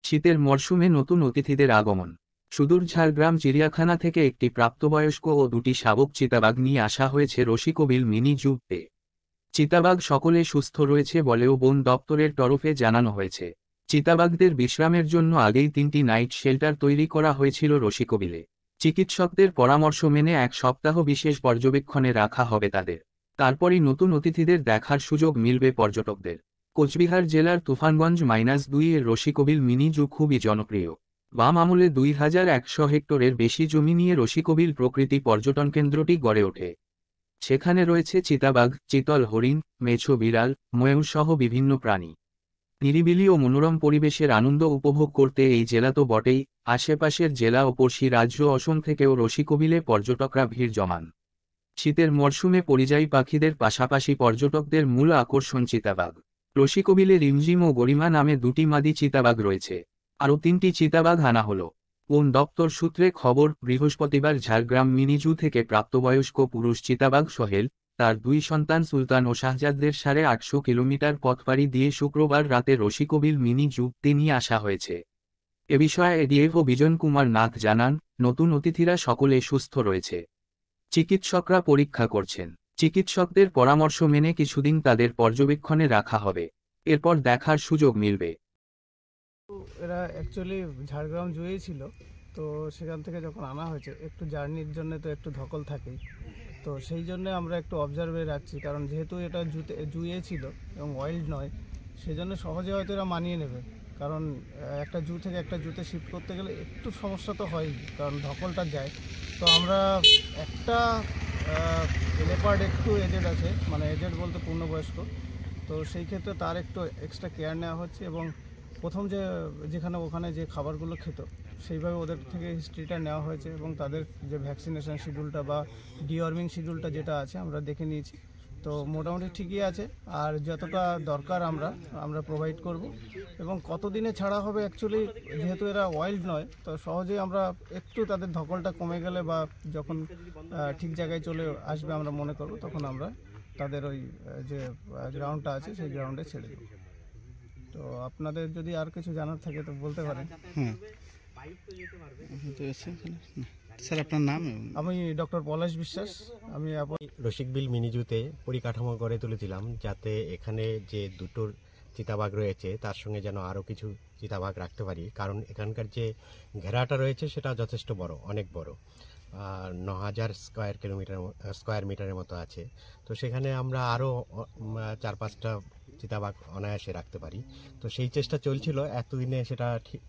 শীতের মরশুমে নতুন অতিথিদের আগমন। সুদূর ঝাড়গ্রাম চিড়িয়াখানা থেকে একটি প্রাপ্তবয়স্ক ও দুটি শাবক চিতাবাঘ নিয়ে আসা হয়েছে রসিকবিল মিনি জুতে। চিতাবাঘ সকলে সুস্থ রয়েছে বলেও বন দপ্তরের তরফে জানানো হয়েছে। চিতাবাঘদের বিশ্রামের জন্য আগেই 3টি নাইট শেল্টার তৈরি করা হয়েছিল রসিকবিলে। চিকিৎসকদের পরামর্শ মেনে 1 সপ্তাহ বিশেষ পর্যবেক্ষণে রাখা হবে তাদের। তারপরই নতুন অতিথিদের দেখার সুযোগ মিলবে পর্যটকদের। কোচবিহার জেলার তুফানগঞ্জ -2 এর রসিকবিল মিনি জু খুবই জনপ্রিয়। বাম আমলে 2100 হেক্টরের বেশি জমি নিয়ে রসিকবিল প্রকৃতি পর্যটন কেন্দ্রটি গড়ে ওঠে। সেখানে রয়েছে চিতাবাঘ, চিতল হরিণ, মেছো বিড়াল, ময়ূর সহ বিভিন্ন প্রাণী। নিরিবিলি ও মনোরম পরিবেশের আনন্দ উপভোগ করতে এই জেলা তো বটেই, আশেপাশের জেলা ও পড়শি রাজ্য অসম থেকেও রসিকবিলে পর্যটকরা ভিড় জমান। শীতের মরশুমে পরিযায়ী পাখিদের পাশাপাশি পর্যটকদের মূল আকর্ষণ চিতাবাঘ। রসিকবিলে রিমঝিম ও গরিমা নামে 2টি মাদি চিতাবাঘ রয়েছে। আরও 3টি চিতাবাঘ আনা হল। বন দপ্তর সূত্রে খবর, বৃহস্পতিবার ঝাড়গ্রাম মিনি জু থেকে প্রাপ্তবয়স্ক পুরুষ চিতাবাঘ সোহেল, তার 2 সন্তান সুলতান ও শাহজাদদের 850 কিলোমিটার পথ পাড়ি দিয়ে শুক্রবার রাতে রসিকবিল মিনি জুতে নিয়ে আসা হয়েছে। এ বিষয়ে এডিএফও বিজন কুমার নাথ জানান, নতুন অতিথিরা সকলে সুস্থ রয়েছে। চিকিৎসকরা পরীক্ষা করছেন। চিকিৎসকদের পরামর্শ মেনে কিছুদিন তাদের পর্যবেক্ষণে রাখা হবে। এরপর দেখার সুযোগ মিলবে। এরা অ্যাকচুয়ালি ঝাড়গ্রাম জুয়েই ছিল, তো সেখান থেকে যখন আনা হয়েছে একটু জার্নির জন্য তো একটু ধকল থাকেই, তো সেই জন্য আমরা একটু অবজার্ভে রাখছি, কারণ যেহেতু এটা জুয়ে ছিল এবং ওয়াইল্ড নয়, সেই জন্য সহজে হয়তো এরা মানিয়ে নেবে। কারণ একটা জু থেকে একটা জুতে শিফট করতে গেলে একটু সমস্যা তো হয়ই, কারণ ধকলটা যায়। তো আমরা একটা লেপার্ড একটু এজেড আছে, মানে এজেড বলতে পূর্ণবয়স্ক, তো সেই ক্ষেত্রে তার একটু এক্সট্রা কেয়ার নেওয়া হচ্ছে এবং প্রথম ওখানে যে খাবারগুলো খেত সেইভাবে ওদের থেকে হিস্ট্রিটা নেওয়া হয়েছে এবং তাদের যে ভ্যাকসিনেশন শিডিউলটা বা ডিওয়ার্মিং শিডিউলটা যেটা আছে আমরা দেখে নিয়েছি। তো মোটামুটি ঠিকই আছে, আর যতটা দরকার আমরা প্রোভাইড করব। এবং কতদিনে ছাড়া হবে অ্যাকচুয়ালি, যেহেতু এরা ওয়াইল্ড নয়, তো সহজেই আমরা একটু তাদের ধকলটা কমে গেলে বা যখন ঠিক জায়গায় চলে আসবে আমরা মনে করব, তখন আমরা তাদের ওই যে গ্রাউন্ডটা আছে সেই গ্রাউন্ডে ছেড়ে দেব। তো আপনাদের যদি আর কিছু জানার থাকে তো বলতে পারেন। স্যার, আপনার নাম? আমি ডক্টর পলাশ বিশ্বাস। আমি রসিকবিল মিনি জুতে পরিকাঠামো গড়ে তুলেছিলাম যাতে এখানে যে দুটো চিতাবাঘ রয়েছে তার সঙ্গে যেন আরও কিছু চিতাবাঘ রাখতে পারি, কারণ এখানকার যে ঘেরাটা রয়েছে সেটা যথেষ্ট বড়, অনেক বড়, 9000 স্কোয়ার মিটারের মতো আছে। তো সেখানে আমরা আরও 4-5টা চিতাবাঘ অনায়াসে রাখতে পারি। তো সেই চেষ্টা চলছিল, এতদিনে সেটা ঠিক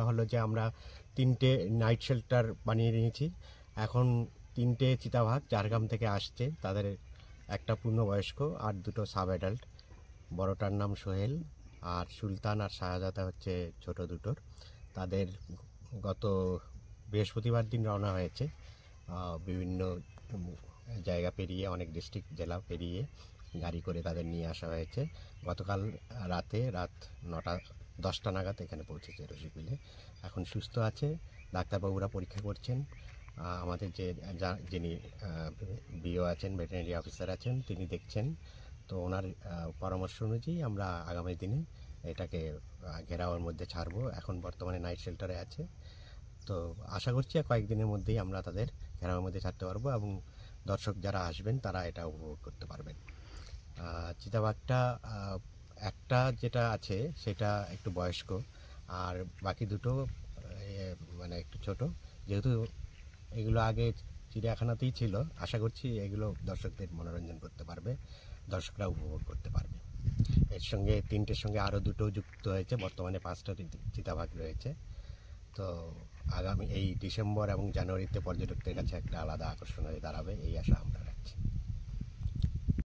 হলো যে আমরা 3টে নাইট শেল্টার বানিয়ে নিয়েছি। এখন 3টে চিতাবাঘ ঝাড়গ্রাম থেকে আসছে, তাদের একটা পূর্ণবয়স্ক আর 2টো সাব অ্যাডাল্ট। বড়টার নাম সোহেল, আর সুলতান আর শাহজাদা হচ্ছে ছোট দুটোর। তাদের গত বৃহস্পতিবার দিন রওনা হয়েছে, বিভিন্ন জায়গা পেরিয়ে, অনেক ডিস্ট্রিক্ট জেলা পেরিয়ে গাড়ি করে তাদের নিয়ে আসা হয়েছে। গতকাল রাত 9টা-10টা নাগাদ এখানে পৌঁছেছে রসিকবিলে। এখন সুস্থ আছে, ডাক্তারবাবুরা পরীক্ষা করছেন। আমাদের যিনি বিও আছেন, ভেটেরিনারি অফিসার আছেন, তিনি দেখছেন। তো ওনার পরামর্শ অনুযায়ী আমরা আগামী দিনে এটাকে ঘেরাওয়ের মধ্যে ছাড়বো। এখন বর্তমানে নাইট শেল্টারে আছে, তো আশা করছি কয়েকদিনের মধ্যেই আমরা তাদের ঘেরাওয়ের মধ্যে ছাড়তে পারবো এবং দর্শক যারা আসবেন তারা এটা উপভোগ করতে পারবেন। চিতাবাঘটা একটা যেটা আছে সেটা একটু বয়স্ক, আর বাকি দুটো মানে একটু ছোট। যেহেতু এগুলো আগে চিড়িয়াখানাতেই ছিল, আশা করছি এগুলো দর্শকদের মনোরঞ্জন করতে পারবে, দর্শকরা উপভোগ করতে পারবে। এর সঙ্গে 3টের সঙ্গে আরও 2টো যুক্ত হয়েছে, বর্তমানে 5টা চিতাবাঘ রয়েছে। তো আগামী এই ডিসেম্বর এবং জানুয়ারিতে পর্যটকদের কাছে একটা আলাদা আকর্ষণ হয়ে দাঁড়াবে, এই আশা আমরা